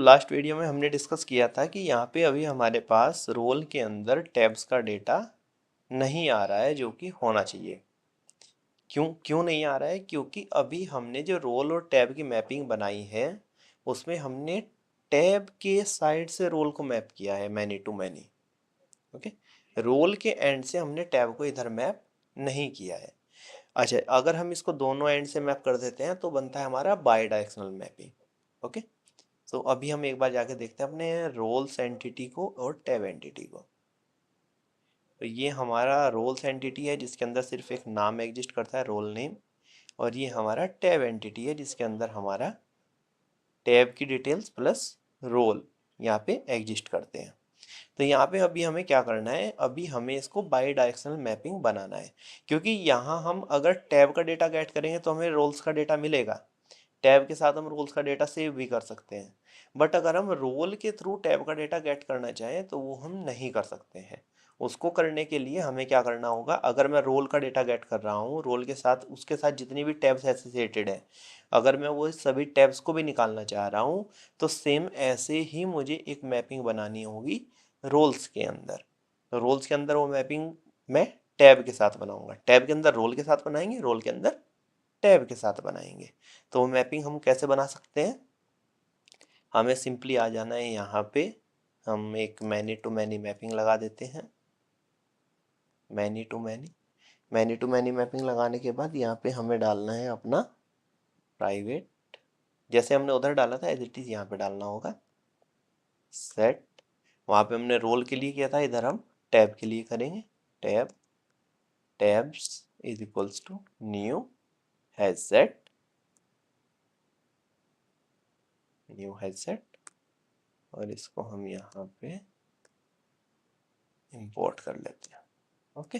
Last video में हमने discuss किया था कि यहाँ पे अभी हमारे पास रोल के अंदर टैब्स का डेटा नहीं आ रहा है जो कि होना चाहिए। क्यों क्यों नहीं आ रहा है? क्योंकि अभी हमने जो रोल और टैब की मैपिंग बनाई है उसमें हमने टैब के साइड से रोल को मैप किया है many to many. Okay, role के एंड से हमने टैब को इधर मैप नहीं किया है। अच्छा, अगर हम इसको दोनों एंड से मैप कर देते हैं तो बनता है हमारा बाई डायरेक्शनल मैपिंग। ओके, तो अभी हम एक बार जाके देखते हैं अपने रोल्स एंटिटी को और टैब एंटिटी को। तो ये हमारा रोल्स एंटिटी है जिसके अंदर सिर्फ एक नाम एग्जिस्ट करता है, रोल नेम। और ये हमारा टैब एंटिटी है जिसके अंदर हमारा टैब की डिटेल्स प्लस रोल यहाँ पे एग्जिस्ट करते हैं। तो यहाँ पे अभी हमें क्या करना है, अभी हमें इसको बाई डायरेक्शनल मैपिंग बनाना है। क्योंकि यहाँ हम अगर टैब का डेटा गेट करेंगे तो हमें रोल्स का डेटा मिलेगा, टैब के साथ हम रोल्स का डेटा सेव भी कर सकते हैं। बट अगर हम रोल के थ्रू टैब का डेटा गेट करना चाहें तो वो हम नहीं कर सकते हैं। उसको करने के लिए हमें क्या करना होगा, अगर मैं रोल का डेटा गेट कर रहा हूँ, रोल के साथ उसके साथ जितनी भी टैब्स एसोसिएटेड है, अगर मैं वो सभी टैब्स को भी निकालना चाह रहा हूँ तो सेम ऐसे ही मुझे एक मैपिंग बनानी होगी रोल्स के अंदर। तो रोल्स के अंदर वो मैपिंग मैं टैब के साथ बनाऊंगा, टैब के अंदर रोल के साथ बनाएंगे, रोल के अंदर टैब के साथ बनाएंगे। तो वो मैपिंग हम कैसे बना सकते हैं, हमें सिंपली आ जाना है यहाँ पे, हम एक मैनी टू मैनी मैपिंग लगा देते हैं। Many to many, many to many mapping लगाने के बाद यहाँ पे हमें डालना है अपना प्राइवेट, जैसे हमने उधर डाला था एज इट इज यहाँ पे डालना होगा सेट। वहाँ पे हमने रोल के लिए किया था, इधर हम टैब के लिए करेंगे। Tab tabs is equals to new hash set, new hash set, और इसको हम यहाँ पे इंपोर्ट कर लेते हैं। ओके,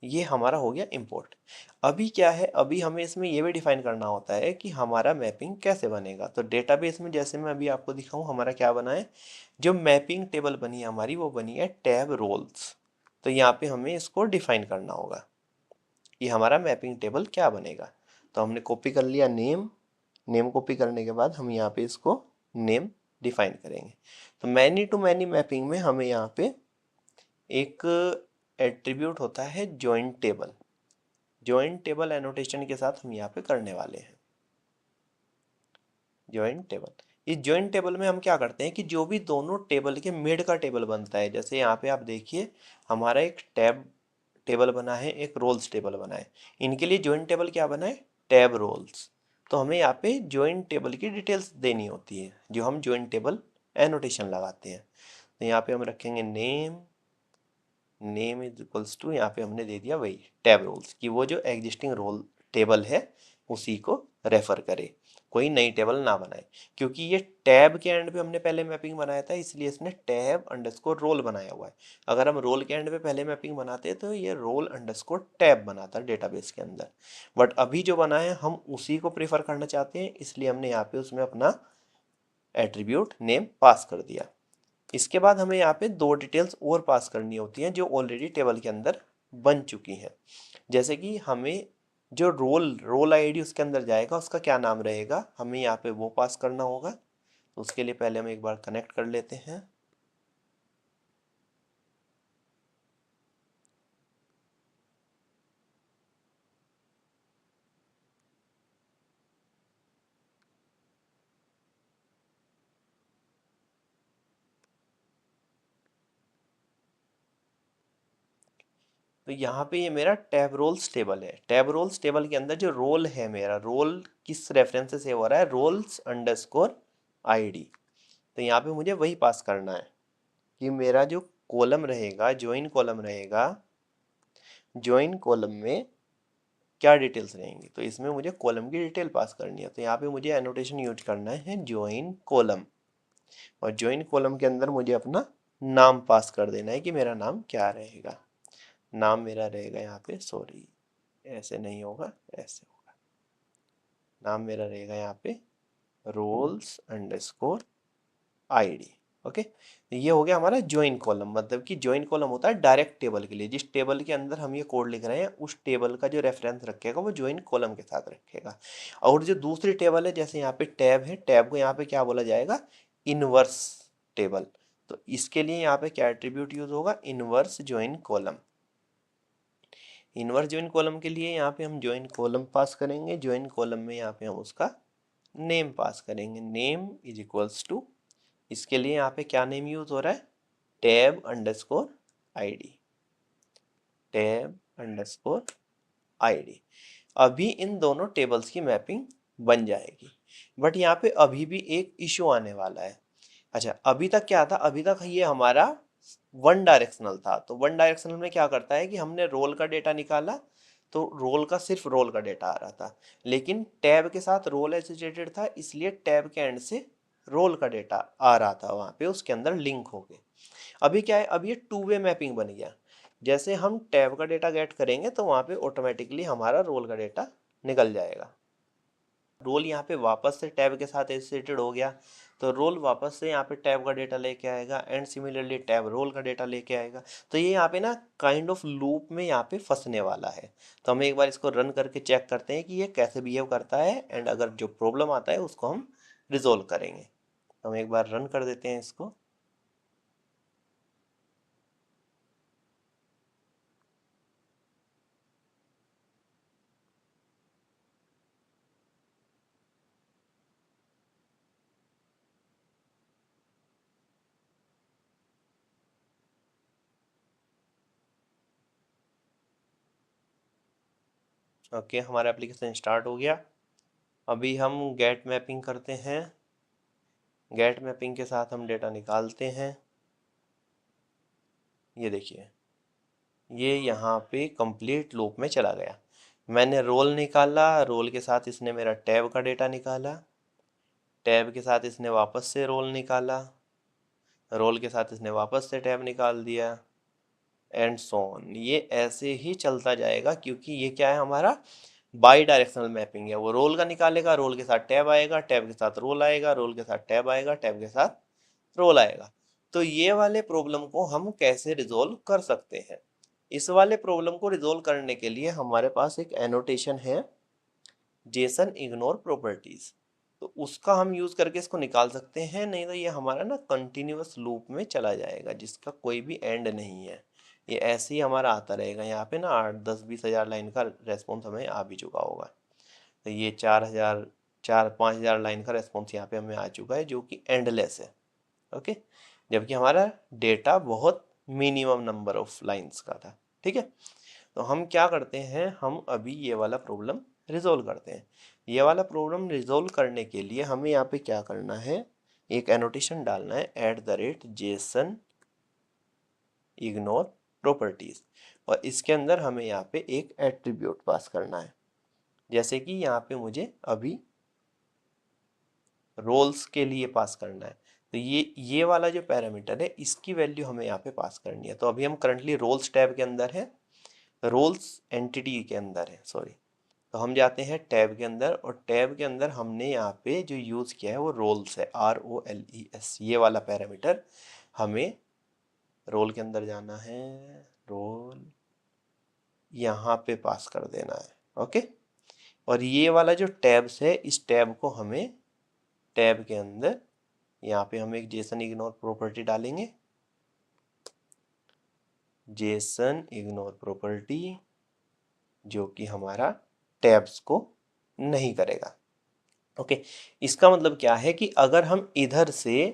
ये हमारा हो गया इंपोर्ट। अभी क्या है, अभी हमें इसमें ये भी डिफाइन करना होता है कि हमारा मैपिंग कैसे बनेगा। तो डेटाबेस में जैसे मैं अभी आपको दिखाऊं हमारा क्या बना है, जो मैपिंग टेबल बनी है हमारी वो बनी है टैब रोल्स। तो यहाँ पे हमें इसको डिफाइन करना होगा कि हमारा मैपिंग टेबल क्या बनेगा। तो हमने कॉपी कर लिया नेम, नेम कॉपी करने के बाद हम यहाँ पे इसको नेम डिफाइन करेंगे। तो मैनी टू मैनी मैपिंग में हमें यहाँ पे एक एट्रीब्यूट होता है joint table. Joint table annotation के साथ हम यहाँ पे करने वाले हैं जॉइंट टेबल। इस जॉइंट टेबल में हम क्या करते हैं कि जो भी दोनों टेबल के मिड का टेबल बनता है, जैसे यहाँ पे आप देखिए हमारा एक टैब टेबल बना है, एक रोल्स टेबल बना है, इनके लिए जॉइंट टेबल क्या बना है, टैब रोल्स। तो हमें यहाँ पे जॉइंट टेबल की डिटेल्स देनी होती है जो हम जॉइंट टेबल एनोटेशन लगाते हैं। तो यहाँ पे हम रखेंगे name, name is equals to, यहाँ पे हमने दे दिया वही टैब रोल्स कि वो जो एग्जिस्टिंग रोल टेबल है उसी को रेफर करे, कोई नई टेबल ना बनाए। क्योंकि ये टैब के एंड पे हमने पहले मैपिंग बनाया था इसलिए इसने टैब अंडरस्कोर रोल बनाया हुआ है। अगर हम रोल के एंड पे पहले मैपिंग बनाते तो ये रोल अंडरस्कोर टैब बनाता डेटाबेस के अंदर। बट अभी जो बना है हम उसी को प्रेफर करना चाहते हैं, इसलिए हमने यहाँ पे उसमें अपना एट्रीब्यूट नेम पास कर दिया। इसके बाद हमें यहाँ पे दो डिटेल्स और पास करनी होती हैं जो ऑलरेडी टेबल के अंदर बन चुकी हैं। जैसे कि हमें जो रोल आईडी उसके अंदर जाएगा उसका क्या नाम रहेगा, हमें यहाँ पे वो पास करना होगा। तो उसके लिए पहले हम एक बार कनेक्ट कर लेते हैं। तो यहाँ पे ये मेरा टैब रोल्स टेबल है। टैब रोल्स टेबल के अंदर जो रोल है, मेरा रोल किस रेफरेंस से सेव हो रहा है, रोल्स अंडरस्कोर आईडी। तो यहाँ पे मुझे वही पास करना है कि मेरा जो कॉलम रहेगा, ज्वाइन कॉलम रहेगा, ज्वाइन कॉलम में क्या डिटेल्स रहेंगी। तो इसमें मुझे कॉलम की डिटेल पास करनी है। तो यहाँ पे मुझे एनोटेशन यूज करना है ज्वाइन कॉलम, और ज्वाइन कॉलम के अंदर मुझे अपना नाम पास कर देना है कि मेरा नाम क्या रहेगा। नाम मेरा रहेगा यहाँ पे, सॉरी ऐसे नहीं होगा, ऐसे होगा। नाम मेरा रहेगा यहाँ पे रोल्स अंडरस्कोर आईडी। ओके, ये हो गया हमारा ज्वाइन कॉलम। मतलब कि ज्वाइन कॉलम होता है डायरेक्ट टेबल के लिए, जिस टेबल के अंदर हम ये कोड लिख रहे हैं उस टेबल का जो रेफरेंस रखेगा वो ज्वाइन कॉलम के साथ रखेगा। और जो दूसरी टेबल है, जैसे यहाँ पे टैब है, टैब को यहाँ पे क्या बोला जाएगा, इनवर्स टेबल। तो इसके लिए यहाँ पे क्या एट्रीब्यूट यूज होगा, inverse join column. Inverse join column के लिए यहाँ पे हम ज्वाइन कॉलम पास करेंगे, ज्वाइन कॉलम में यहाँ पे हम उसका नेम पास करेंगे, नेम इज इक्वल्स टू, इसके लिए यहाँ पे क्या नेम यूज हो रहा है, tab underscore ID, tab underscore ID. अभी इन दोनों टेबल्स की मैपिंग बन जाएगी, बट यहाँ पे अभी भी एक इशू आने वाला है। अच्छा, अभी तक क्या था, अभी तक ये हमारा वन डायरेक्शनल था। तो वन डायरेक्शनल में क्या करता है कि हमने रोल का डेटा निकाला तो रोल का सिर्फ रोल का डेटा आ रहा था, लेकिन टैब के साथ रोल एसोसिएटेड था, इसलिए टैब के एंड से रोल का डेटा आ रहा था वहाँ पे उसके अंदर लिंक हो गए। अभी क्या है, अब ये टू वे मैपिंग बन गया। जैसे हम टैब का डेटा गेट करेंगे तो वहाँ पे ऑटोमेटिकली हमारा रोल का डेटा निकल जाएगा। रोल यहाँ पे वापस से टैब के साथ एसोसिएटेड हो गया, तो रोल वापस से यहाँ पे टैब का डेटा लेके आएगा, एंड सिमिलरली टैब रोल का डेटा लेके आएगा। तो ये यहाँ पे ना काइंड ऑफ लूप में यहाँ पे फंसने वाला है। तो हम एक बार इसको रन करके चेक करते हैं कि ये कैसे बिहेव करता है, एंड अगर जो प्रॉब्लम आता है उसको हम रिजोल्व करेंगे। तो हम एक बार रन कर देते हैं इसको। ओके, हमारा एप्लीकेशन स्टार्ट हो गया। अभी हम गेट मैपिंग करते हैं, गेट मैपिंग के साथ हम डेटा निकालते हैं। ये देखिए, ये यहाँ पे कंप्लीट लूप में चला गया। मैंने रोल निकाला, रोल के साथ इसने मेरा टैब का डेटा निकाला, टैब के साथ इसने वापस से रोल निकाला, रोल के साथ इसने वापस से टैब निकाल दिया, एंड सो ऑन। ये ऐसे ही चलता जाएगा, क्योंकि ये क्या है, हमारा बाई डायरेक्शनल मैपिंग है। वो रोल का निकालेगा, रोल के साथ टैब आएगा, टैब के साथ रोल आएगा, रोल के साथ टैब आएगा, टैब के साथ रोल आएगा। तो ये वाले प्रॉब्लम को हम कैसे रिजोल्व कर सकते हैं, इस वाले प्रॉब्लम को रिजोल्व करने के लिए हमारे पास एक एनोटेशन है, जेसन इग्नोर प्रॉपर्टीज। तो उसका हम यूज करके इसको निकाल सकते हैं, नहीं तो ये हमारा ना कंटिन्यूअस लूप में चला जाएगा जिसका कोई भी एंड नहीं है। ये ऐसे ही हमारा आता रहेगा। यहाँ पे ना 8, 10, 20 हज़ार लाइन का रेस्पॉन्स हमें आ भी चुका होगा। तो ये 4 हज़ार, 4, 5 हज़ार लाइन का रेस्पॉन्स यहाँ पे हमें आ चुका है, जो कि एंडलेस है। ओके, जबकि हमारा डेटा बहुत मिनिमम नंबर ऑफ लाइंस का था। ठीक है, तो हम क्या करते हैं, हम अभी ये वाला प्रॉब्लम रिजोल्व करते हैं। ये वाला प्रॉब्लम रिजोल्व करने के लिए हमें यहाँ पे क्या करना है, एक एनोटेशन डालना है, @जेसन इग्नोर प्रॉपर्टीज, और इसके अंदर हमें यहाँ पे एक एट्रीब्यूट पास करना है। जैसे कि यहाँ पे मुझे अभी रोल्स के लिए पास करना है, तो ये वाला जो पैरामीटर है इसकी वैल्यू हमें यहाँ पे पास करनी है। तो अभी हम करंटली रोल्स टैब के अंदर है, रोल्स एंटिटी के अंदर है, सॉरी। तो हम जाते हैं टैब के अंदर, और टैब के अंदर हमने यहाँ पे जो यूज़ किया है वो रोल्स है, ROLES। ये वाला पैरामीटर हमें रोल के अंदर जाना है, रोल यहाँ पे पास कर देना है। ओके, और ये वाला जो टैब्स है, इस टैब को हमें टैब के अंदर यहाँ पे हम एक जेसन इग्नोर प्रॉपर्टी डालेंगे, जेसन इग्नोर प्रॉपर्टी, जो कि हमारा टैब्स को नहीं करेगा। ओके, इसका मतलब क्या है कि अगर हम इधर से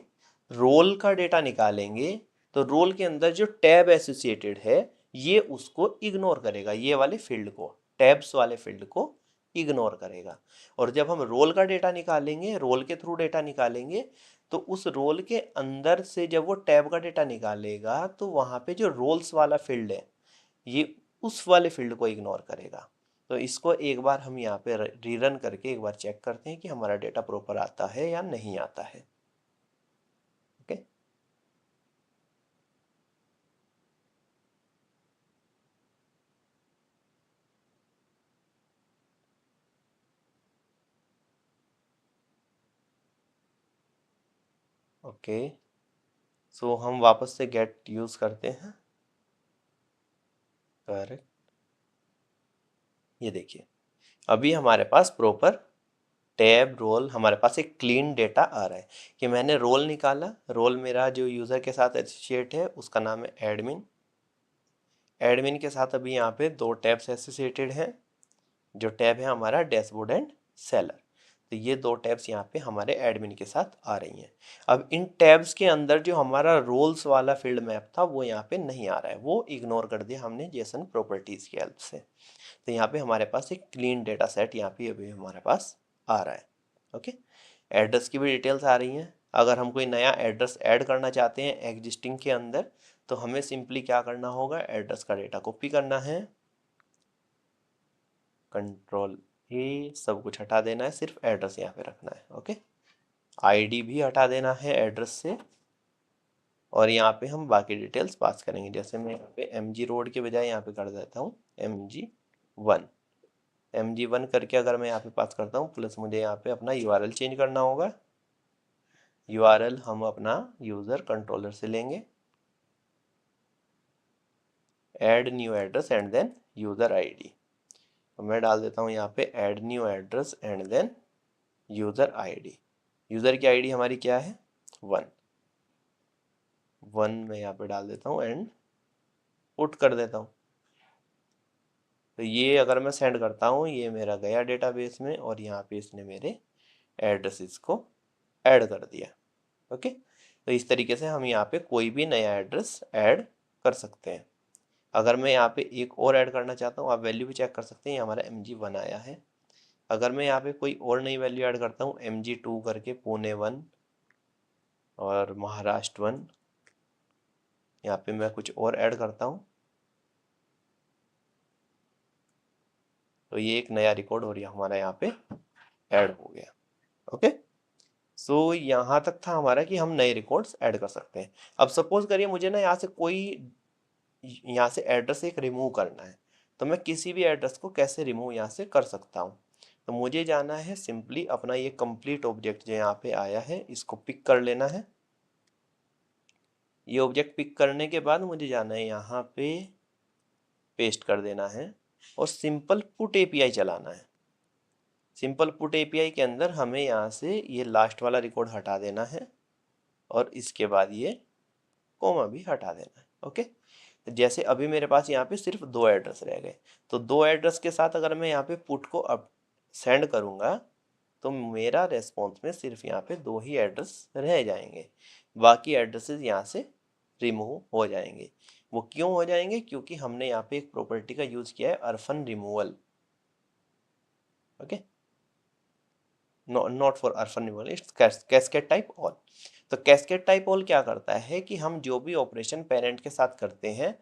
रोल का डेटा निकालेंगे तो रोल के अंदर जो टैब एसोसिएटेड है ये उसको इग्नोर करेगा, ये वाले फील्ड को, टैब्स वाले फील्ड को इग्नोर करेगा। और जब हम रोल का डेटा निकालेंगे, रोल के थ्रू डेटा निकालेंगे, तो उस रोल के अंदर से जब वो टैब का डेटा निकालेगा तो वहाँ पे जो रोल्स वाला फील्ड है ये उस वाले फील्ड को इग्नोर करेगा। तो इसको एक बार हम यहाँ पे रीरन करके एक बार चेक करते हैं कि हमारा डेटा प्रॉपर आता है या नहीं आता है। ओके, ओके, सो हम वापस से गेट यूज करते हैं। करेक्ट, ये देखिए अभी हमारे पास प्रॉपर टैब रोल हमारे पास एक क्लीन डेटा आ रहा है कि मैंने रोल निकाला, रोल मेरा जो यूज़र के साथ एसोसिएट है उसका नाम है एडमिन। एडमिन के साथ अभी यहाँ पे दो टैब्स एसोसिएटेड हैं, जो टैब है हमारा डैशबोर्ड एंड सेलर। तो ये दो टैब्स यहाँ पे हमारे एडमिन के साथ आ रही हैं। अब इन टैब्स के अंदर जो हमारा रोल्स वाला फील्ड मैप था वो यहाँ पे नहीं आ रहा है, वो इग्नोर कर दिया हमने जेसन प्रॉपर्टीज़ की हेल्प से। तो यहाँ पे हमारे पास एक क्लीन डेटा सेट यहाँ पे अभी हमारे पास आ रहा है। ओके, एड्रेस की भी डिटेल्स आ रही हैं। अगर हम कोई नया एड्रेस ऐड करना चाहते हैं एग्जिस्टिंग के अंदर, तो हमें सिंपली क्या करना होगा, एड्रेस का डेटा कॉपी करना है, कंट्रोल ए, सब कुछ हटा देना है, सिर्फ एड्रेस यहाँ पे रखना है। ओके, आईडी भी हटा देना है एड्रेस से, और यहाँ पे हम बाकी डिटेल्स पास करेंगे। जैसे मैं यहाँ पे MG रोड के बजाय यहाँ पे कर देता हूँ MG1। MG1 करके अगर मैं यहाँ पे पास करता हूँ, प्लस मुझे यहाँ पे अपना URL चेंज करना होगा। URL हम अपना यूज़र कंट्रोलर से लेंगे, add new address and then user ID। तो मैं डाल देता हूँ यहाँ पे add new address and then user ID। User की ID हमारी क्या है, 1 मैं यहाँ पे डाल देता हूँ एंड पुट कर देता हूँ। तो ये अगर मैं सेंड करता हूँ, ये मेरा गया डेटाबेस में और यहाँ पे इसने मेरे एड्रेसेस को ऐड कर दिया। ओके, तो इस तरीके से हम यहाँ पे कोई भी नया एड्रेस ऐड कर सकते हैं। अगर मैं यहाँ पे एक और ऐड करना चाहता हूँ, आप वैल्यू भी चेक कर सकते हैं, ये हमारा MG1 आया है। अगर मैं यहाँ पे कोई और नई वैल्यू ऐड करता हूँ MG2 करके, पुणे 1 और महाराष्ट्र 1, यहाँ पे मैं कुछ और ऐड करता हूँ, तो ये एक नया रिकॉर्ड और ये हमारा यहाँ पे ऐड हो गया। ओके, सो यहाँ तक था हमारा कि हम नए रिकॉर्ड्स ऐड कर सकते हैं। अब सपोज करिए मुझे ना यहाँ से एड्रेस एक रिमूव करना है, तो मैं किसी भी एड्रेस को कैसे रिमूव यहाँ से कर सकता हूँ। तो मुझे जाना है सिंपली अपना ये कंप्लीट ऑब्जेक्ट जो यहाँ पे आया है इसको पिक कर लेना है। ये ऑब्जेक्ट पिक करने के बाद मुझे जाना है यहाँ पे पेस्ट कर देना है और सिंपल पुट API चलाना है। सिंपल पुट API के अंदर हमें यहाँ से ये लास्ट वाला रिकॉर्ड हटा देना है और इसके बाद ये कोमा भी हटा देना है। ओके, तो जैसे अभी मेरे पास यहाँ पे सिर्फ दो एड्रेस रह गए, तो दो एड्रेस के साथ अगर मैं यहाँ पे पुट को अब सेंड करूँगा तो मेरा रेस्पॉन्स में सिर्फ यहाँ पे दो ही एड्रेस रह जाएंगे, बाकी एड्रेसेस यहाँ से रिमूव हो जाएंगे। वो क्यों हो जाएंगे, क्योंकि हमने यहाँ पे एक प्रॉपर्टी का यूज़ किया है orphan removal. Okay, not for orphan removal, it's cascade type all. तो कैस्केड टाइप ऑल क्या करता है कि हम जो भी ऑपरेशन पेरेंट के साथ करते हैं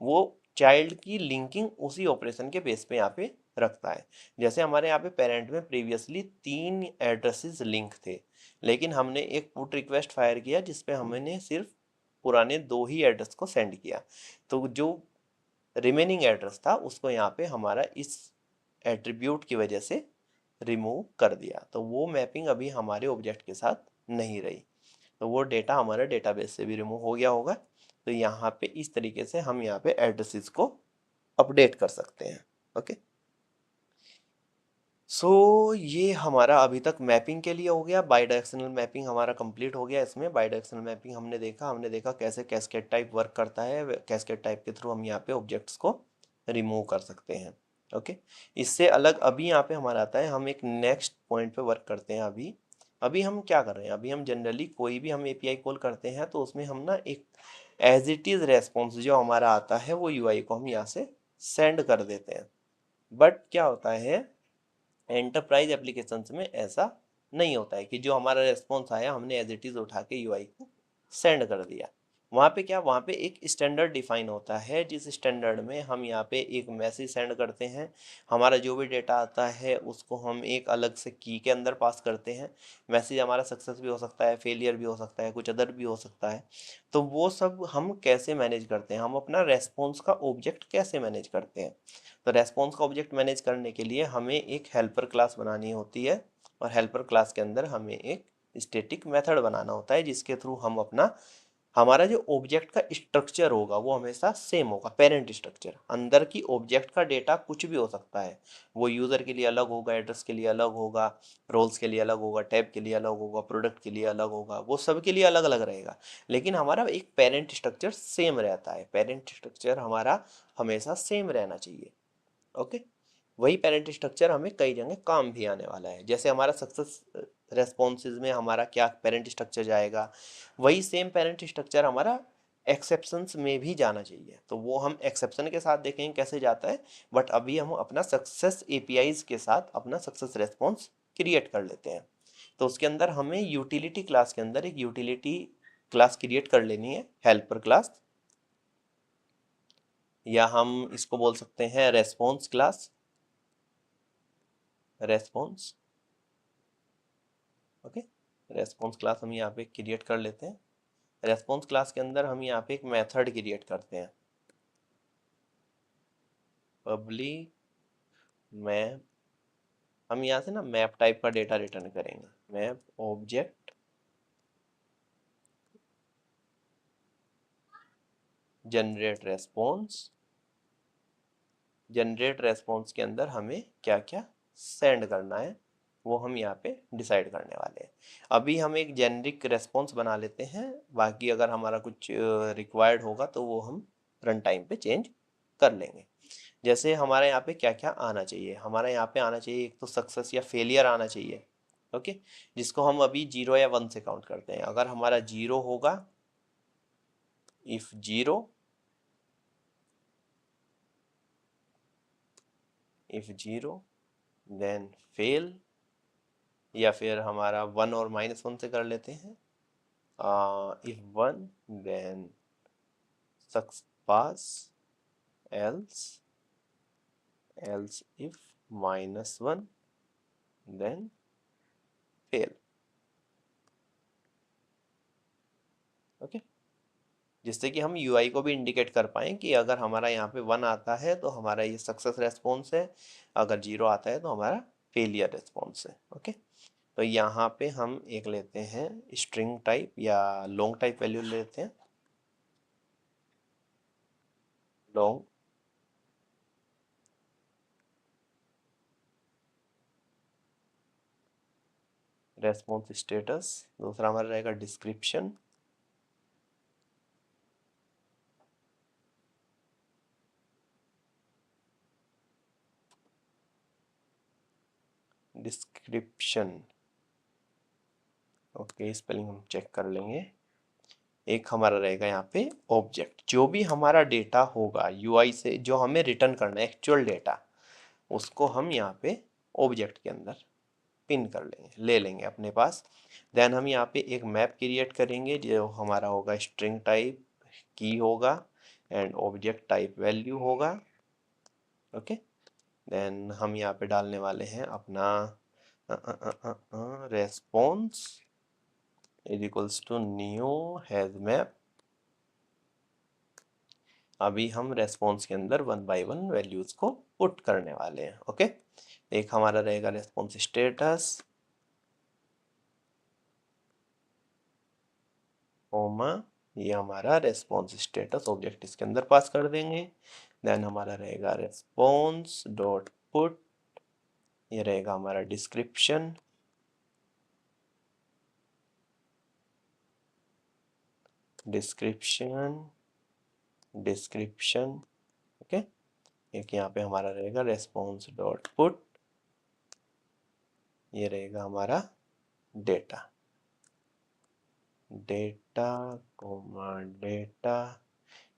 वो चाइल्ड की लिंकिंग उसी ऑपरेशन के बेस पे यहाँ पे रखता है। जैसे हमारे यहाँ पे पेरेंट में प्रीवियसली 3 एड्रेसेस लिंक थे, लेकिन हमने एक पुट रिक्वेस्ट फायर किया जिसपे हमने सिर्फ पुराने 2 ही एड्रेस को सेंड किया, तो जो रिमेनिंग एड्रेस था उसको यहाँ पे हमारा इस एट्रीब्यूट की वजह से रिमूव कर दिया, तो वो मैपिंग अभी हमारे ऑब्जेक्ट के साथ नहीं रही, तो वो डेटा हमारे डेटाबेस से भी रिमूव हो गया होगा। तो यहाँ पे इस तरीके से हम यहाँ पे एड्रेसेस को अपडेट कर सकते हैं। ओके, सो ये हमारा अभी तक मैपिंग के लिए हो गया। बाई डायरेक्शनल मैपिंग हमारा कंप्लीट हो गया। इसमें बाई डायरेक्शनल मैपिंग हमने देखा कैसे कैस्केड टाइप वर्क करता है। कैस्केड टाइप के थ्रू हम यहाँ पे ऑब्जेक्ट्स को रिमूव कर सकते हैं। ओके, इससे अलग अभी यहाँ पे हमारा आता है, हम एक नेक्स्ट पॉइंट पे वर्क करते हैं। अभी हम क्या कर रहे हैं, अभी हम जनरली कोई भी हम API कॉल करते हैं तो उसमें हम ना एक एज इट इज़ रेस्पॉन्स जो हमारा आता है वो UI को हम यहाँ से सेंड कर देते हैं। बट क्या होता है एंटरप्राइज एप्लीकेशंस में ऐसा नहीं होता है कि जो हमारा रेस्पॉन्स आया हमने एज इट इज़ उठा के UI को सेंड कर दिया। वहाँ पे एक स्टैंडर्ड डिफाइन होता है, जिस स्टैंडर्ड में हम यहाँ पे एक मैसेज सेंड करते हैं। हमारा जो भी डेटा आता है उसको हम एक अलग से की के अंदर पास करते हैं। मैसेज हमारा सक्सेस भी हो सकता है, फेलियर भी हो सकता है, कुछ अदर भी हो सकता है। तो वो सब हम कैसे मैनेज करते हैं, हम अपना रेस्पॉन्स का ऑब्जेक्ट कैसे मैनेज करते हैं। तो रेस्पॉन्स का ऑब्जेक्ट मैनेज करने के लिए हमें एक हेल्पर क्लास बनानी होती है, और हेल्पर क्लास के अंदर हमें एक स्टैटिक मेथड बनाना होता है जिसके थ्रू हम अपना हमारा जो ऑब्जेक्ट का स्ट्रक्चर होगा वो हमेशा सेम होगा, पेरेंट स्ट्रक्चर। अंदर की ऑब्जेक्ट का डेटा कुछ भी हो सकता है, वो यूज़र के लिए अलग होगा, एड्रेस के लिए अलग होगा, रोल्स के लिए अलग होगा, टैब के लिए अलग होगा, प्रोडक्ट के लिए अलग होगा, वो सब के लिए अलग अलग रहेगा। लेकिन हमारा एक पेरेंट स्ट्रक्चर सेम रहता है, पेरेंट स्ट्रक्चर हमारा हमेशा सेम रहना चाहिए। ओके, वही पेरेंट स्ट्रक्चर हमें कई जगह काम भी आने वाला है। जैसे हमारा सक्सेस रेस्पॉन्सेज में हमारा क्या पेरेंट स्ट्रक्चर जाएगा, वही सेम पेरेंट स्ट्रक्चर हमारा एक्सेप्शंस में भी जाना चाहिए। तो वो हम एक्सेप्शन के साथ देखेंगे कैसे जाता है, बट अभी हम अपना सक्सेस एपीआईज के साथ अपना सक्सेस रेस्पॉन्स क्रिएट कर लेते हैं। तो उसके अंदर हमें यूटिलिटी क्लास के अंदर एक यूटिलिटी क्लास क्रिएट कर लेनी है, हेल्पर क्लास, या हम इसको बोल सकते हैं response class, response. Okay, response class हम यहाँ पे क्रिएट कर लेते हैं। रेस्पॉन्स क्लास के अंदर हम यहाँ पे एक मेथड क्रिएट करते हैं, पब्लिक मैप। हम यहाँ से ना मैप टाइप का डेटा रिटर्न करेंगे, map object generate response. Generate response के अंदर हमें क्या क्या सेंड करना है वो हम यहाँ पे डिसाइड करने वाले हैं। अभी हम एक जेनरिक रेस्पॉन्स बना लेते हैं, बाकी अगर हमारा कुछ रिक्वायर्ड होगा तो वो हम रन टाइम पे चेंज कर लेंगे। जैसे हमारे यहाँ पे क्या क्या आना चाहिए, हमारे यहाँ पे आना चाहिए एक तो सक्सेस या फेलियर आना चाहिए। ओके, जिसको हम अभी 0 या 1 से काउंट करते हैं। अगर हमारा 0 होगा, इफ 0, इफ 0 देन फेल, या फिर हमारा 1 और -1 से कर लेते हैं। If 1 then success pass, else, else if -1 then fail. Okay, जिससे कि हम यूआई को भी इंडिकेट कर पाएँ कि अगर हमारा यहाँ पे 1 आता है तो हमारा ये सक्सेस रेस्पॉन्स है, अगर 0 आता है तो हमारा फेलियर रेस्पॉन्स है। ओके, तो यहाँ पे हम एक लेते हैं स्ट्रिंग टाइप या लॉन्ग टाइप वैल्यू लेते हैं, लॉन्ग। रेस्पॉन्स स्टेटस, दूसरा हमारा रहेगा डिस्क्रिप्शन, डिस्क्रिप्शन। ओके, स्पेलिंग हम चेक कर लेंगे। एक हमारा रहेगा यहाँ पे ऑब्जेक्ट, जो भी हमारा डेटा होगा यूआई से जो हमें रिटर्न करना है एक्चुअल डेटा, उसको हम यहाँ पे ऑब्जेक्ट के अंदर पिन कर लेंगे, ले लेंगे अपने पास। देन हम यहाँ पे एक मैप क्रिएट करेंगे जो हमारा होगा स्ट्रिंग टाइप की होगा एंड ऑब्जेक्ट टाइप वैल्यू होगा। ओके, देन हम यहाँ पे डालने वाले हैं अपना response is equals to new hash map. अभी हम रेस्पॉन्स के अंदर 1 बाय 1 वैल्यूज को पुट करने वाले हैं। ओके, एक हमारा रहेगा रेस्पॉन्स स्टेटस, कोमा, ये हमारा रेस्पॉन्स स्टेटस ऑब्जेक्ट इसके अंदर पास कर देंगे। देन हमारा रहेगा रेस्पॉन्स डॉट पुट, ये रहेगा हमारा डिस्क्रिप्शन, डिस्क्रिप्शन, डिस्क्रिप्शन। ओके, एक यहाँ पे हमारा रहेगा रेस्पॉन्स डॉट पुट, ये रहेगा हमारा डेटा, डेटा कोमा डेटा।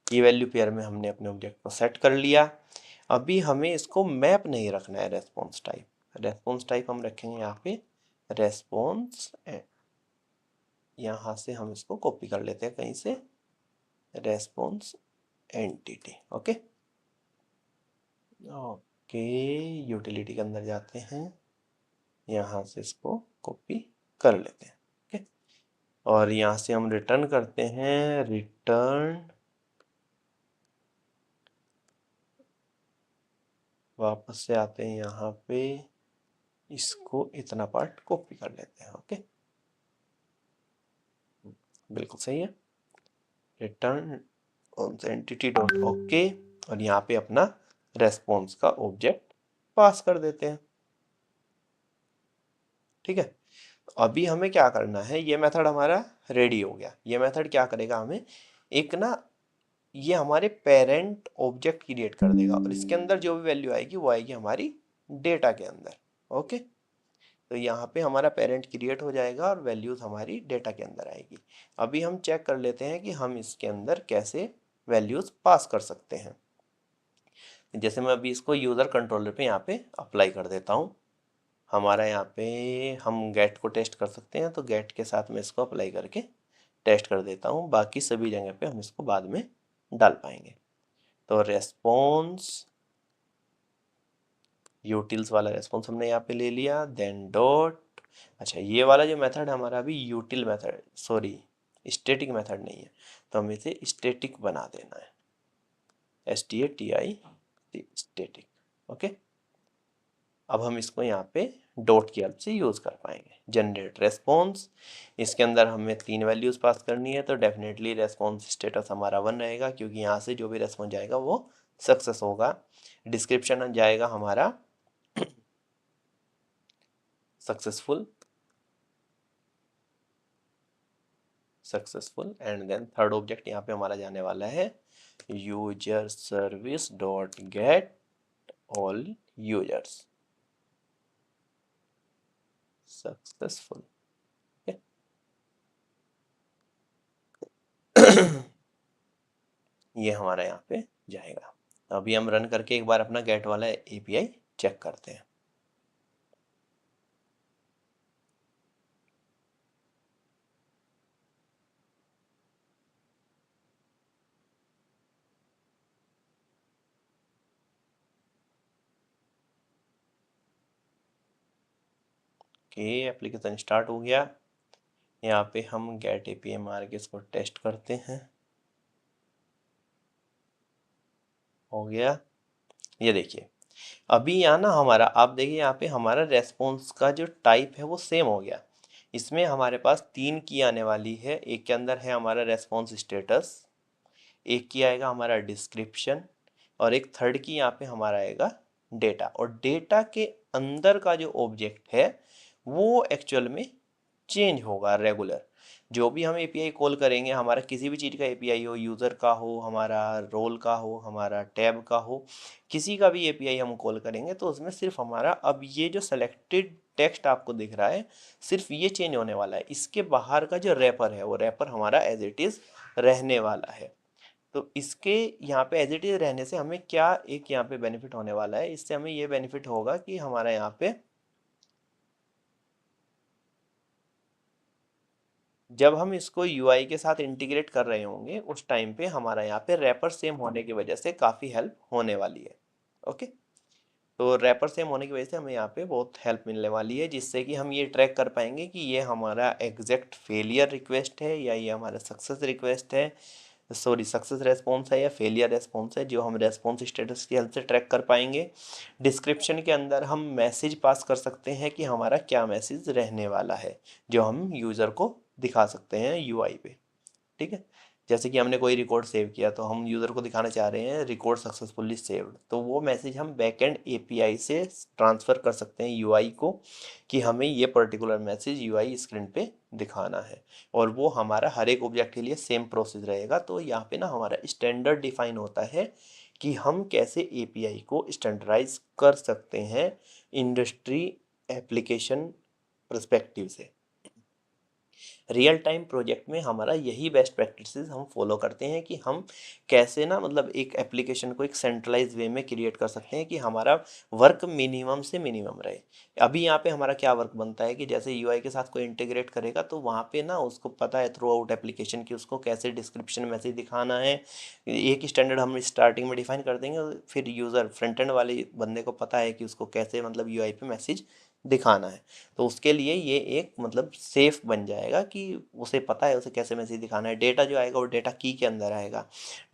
की वैल्यू पेयर में हमने अपने ऑब्जेक्ट को सेट कर लिया। अभी हमें इसको मैप नहीं रखना है रेस्पॉन्स टाइप, रेस्पॉन्स टाइप हम रखेंगे यहाँ पे रेस्पॉन्स, यहाँ से हम इसको कॉपी कर लेते हैं कहीं से, response entity. Okay, okay, utility के अंदर जाते हैं, यहाँ से इसको कॉपी कर लेते हैं। ओके, और यहाँ से हम रिटर्न करते हैं, रिटर्न, वापस से आते हैं यहाँ पे, इसको इतना पार्ट कॉपी कर लेते हैं। ओके, बिल्कुल सही है। रिटर्न एंटिटी डॉट ओके, और यहाँ पे अपना रेस्पॉन्स का ऑब्जेक्ट पास कर देते हैं। ठीक है, अभी हमें क्या करना है, ये मेथड हमारा रेडी हो गया। ये मेथड क्या करेगा, हमें एक ना ये हमारे पेरेंट ऑब्जेक्ट क्रिएट कर देगा, और इसके अंदर जो भी वैल्यू आएगी वो आएगी हमारी डेटा के अंदर। ओके, तो यहाँ पे हमारा पेरेंट क्रिएट हो जाएगा और वैल्यूज हमारी डेटा के अंदर आएगी। अभी हम चेक कर लेते हैं कि हम इसके अंदर कैसे वैल्यूज पास कर सकते हैं। जैसे मैं अभी इसको यूज़र कंट्रोलर पे यहाँ पे अप्लाई कर देता हूँ। हमारा यहाँ पे हम गेट को टेस्ट कर सकते हैं, तो गेट के साथ मैं इसको अप्लाई करके टेस्ट कर देता हूँ। बाकी सभी जगह पे हम इसको बाद में डाल पाएंगे। तो रेस्पॉन्स, यूटिल्स वाला रेस्पॉन्स हमने यहाँ पे ले लिया, देन डॉट। अच्छा, ये वाला जो मेथड हमारा अभी यूटिल मेथड, सॉरी स्टैटिक मेथड नहीं है, तो हमें इसे स्टैटिक बना देना है, STATIC स्टैटिक। ओके, अब हम इसको यहाँ पे डॉट की हेल्प से यूज़ कर पाएंगे। जनरेट रेस्पॉन्स, इसके अंदर हमें 3 वैल्यूज़ पास करनी है, तो डेफिनेटली रेस्पॉन्स स्टेटस हमारा 1 रहेगा, क्योंकि यहाँ से जो भी रेस्पॉन्स जाएगा वो सक्सेस होगा। डिस्क्रिप्शन जाएगा हमारा successful, successful, and then third object यहाँ पे हमारा जाने वाला है user service dot get all users successful. ये हमारा यहाँ पे जाएगा। अभी हम रन करके एक बार अपना गेट वाला API चेक करते हैं। ओके, एप्लीकेशन स्टार्ट हो गया। यहाँ पे हम गेट API मार के इसको टेस्ट करते हैं। हो गया, ये देखिए अभी यहाँ ना हमारा, आप देखिए यहाँ पे हमारा रेस्पॉन्स का जो टाइप है वो सेम हो गया। इसमें हमारे पास 3 की आने वाली है। एक के अंदर है हमारा रेस्पॉन्स स्टेटस, एक की आएगा हमारा डिस्क्रिप्शन, और एक थर्ड की यहाँ पे हमारा आएगा डेटा। और डेटा के अंदर का जो ऑब्जेक्ट है वो एक्चुअल में चेंज होगा रेगुलर। जो भी हम API कॉल करेंगे, हमारा किसी भी चीज़ का API हो, यूज़र का हो, हमारा रोल का हो, हमारा टैब का हो, किसी का भी API हम कॉल करेंगे, तो उसमें सिर्फ हमारा अब ये जो सेलेक्टेड टेक्स्ट आपको दिख रहा है, सिर्फ ये चेंज होने वाला है। इसके बाहर का जो रैपर है वो रैपर हमारा एज इट इज़ रहने वाला है। तो इसके यहाँ पे एज इट इज़ रहने से हमें क्या एक यहाँ पे बेनिफिट होने वाला है, इससे हमें ये बेनिफिट होगा कि हमारा यहाँ पे जब हम इसको UI के साथ इंटीग्रेट कर रहे होंगे उस टाइम पे हमारा यहाँ पे रैपर सेम होने की वजह से काफ़ी हेल्प होने वाली है। ओके, तो रैपर सेम होने की वजह से हमें यहाँ पे बहुत हेल्प मिलने वाली है, जिससे कि हम ये ट्रैक कर पाएंगे कि ये हमारा एग्जैक्ट फेलियर रिक्वेस्ट है या ये हमारा सक्सेस रिक्वेस्ट है, सॉरी सक्सेस रेस्पॉन्स है या फेलियर रेस्पॉन्स है, जो हम रेस्पॉन्स स्टेटस की हेल्प से ट्रैक कर पाएंगे। डिस्क्रिप्शन के अंदर हम मैसेज पास कर सकते हैं कि हमारा क्या मैसेज रहने वाला है, जो हम यूज़र को दिखा सकते हैं UI पे। ठीक है, जैसे कि हमने कोई रिकॉर्ड सेव किया तो हम यूज़र को दिखाना चाह रहे हैं रिकॉर्ड सक्सेसफुली सेव्ड, तो वो मैसेज हम बैकएंड API से ट्रांसफ़र कर सकते हैं UI को कि हमें ये पर्टिकुलर मैसेज UI स्क्रीन पे दिखाना है, और वो हमारा हर एक ऑब्जेक्ट के लिए सेम प्रोसेस रहेगा। तो यहाँ पे ना हमारा स्टैंडर्ड डिफाइन होता है कि हम कैसे API को स्टैंडर्डाइज कर सकते हैं इंडस्ट्री एप्लीकेशन पर्सपेक्टिव से। रियल टाइम प्रोजेक्ट में हमारा यही बेस्ट प्रैक्टिसेस हम फॉलो करते हैं कि हम कैसे ना मतलब एक एप्लीकेशन को एक सेंट्रलाइज वे में क्रिएट कर सकते हैं कि हमारा वर्क मिनिमम से मिनिमम रहे। अभी यहाँ पे हमारा क्या वर्क बनता है कि जैसे UI के साथ कोई इंटीग्रेट करेगा तो वहाँ पे ना उसको पता है थ्रू आउट एप्लीकेशन की उसको कैसे डिस्क्रिप्शन मैसेज दिखाना है। एक स्टैंडर्ड हम स्टार्टिंग में डिफाइन कर देंगे, फिर यूज़र फ्रंट एंड वाले बंदे को पता है कि उसको कैसे मतलब UI पे मैसेज दिखाना है। तो उसके लिए ये एक मतलब सेफ बन जाएगा कि उसे पता है उसे कैसे मैसेज दिखाना है। डेटा जो आएगा वो डेटा की के अंदर आएगा,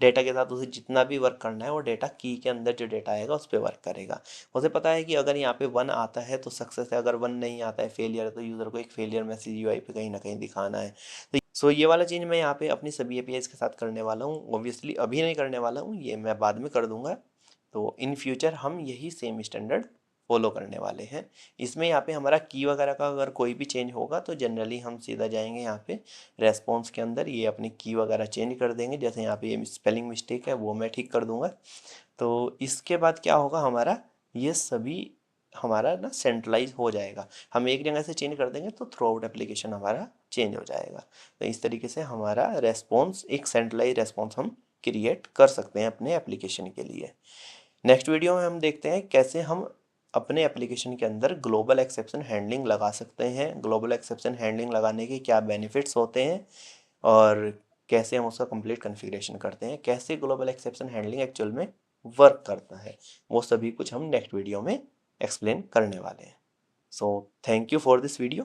डेटा के साथ उसे जितना भी वर्क करना है वो डेटा की के अंदर जो डेटा आएगा उस पर वर्क करेगा। उसे पता है कि अगर यहाँ पे 1 आता है तो सक्सेस है, अगर 1 नहीं आता है फेलियर है, तो यूज़र को एक फेलियर मैसेज UI पे कहीं ना कहीं दिखाना है। तो सो ये वाला चेंज मैं यहाँ पे अपनी सभी एपीआईज के साथ करने वाला हूँ। ऑब्वियसली अभी नहीं करने वाला हूँ, ये मैं बाद में कर दूंगा। तो इन फ्यूचर हम यही सेम स्टैंडर्ड फॉलो करने वाले हैं। इसमें यहाँ पे हमारा की वगैरह का अगर कोई भी चेंज होगा तो जनरली हम सीधा जाएंगे यहाँ पे रेस्पॉन्स के अंदर, ये अपनी की वगैरह चेंज कर देंगे। जैसे यहाँ पे ये स्पेलिंग मिस्टेक है वो मैं ठीक कर दूंगा। तो इसके बाद क्या होगा, हमारा ये सभी हमारा ना सेंट्रलाइज हो जाएगा। हम एक जगह से चेंज कर देंगे तो थ्रू आउट एप्लीकेशन हमारा चेंज हो जाएगा। तो इस तरीके से हमारा रेस्पॉन्स, एक सेंट्रलाइज रेस्पॉन्स हम क्रिएट कर सकते हैं अपने एप्लीकेशन के लिए। नेक्स्ट वीडियो में हम देखते हैं कैसे हम अपने एप्लीकेशन के अंदर ग्लोबल एक्सेप्शन हैंडलिंग लगा सकते हैं, ग्लोबल एक्सेप्शन हैंडलिंग लगाने के क्या बेनिफिट्स होते हैं, और कैसे हम उसका कंप्लीट कॉन्फ़िगरेशन करते हैं, कैसे ग्लोबल एक्सेप्शन हैंडलिंग एक्चुअल में वर्क करता है। वो सभी कुछ हम नेक्स्ट वीडियो में एक्सप्लेन करने वाले हैं। So thank you for this video.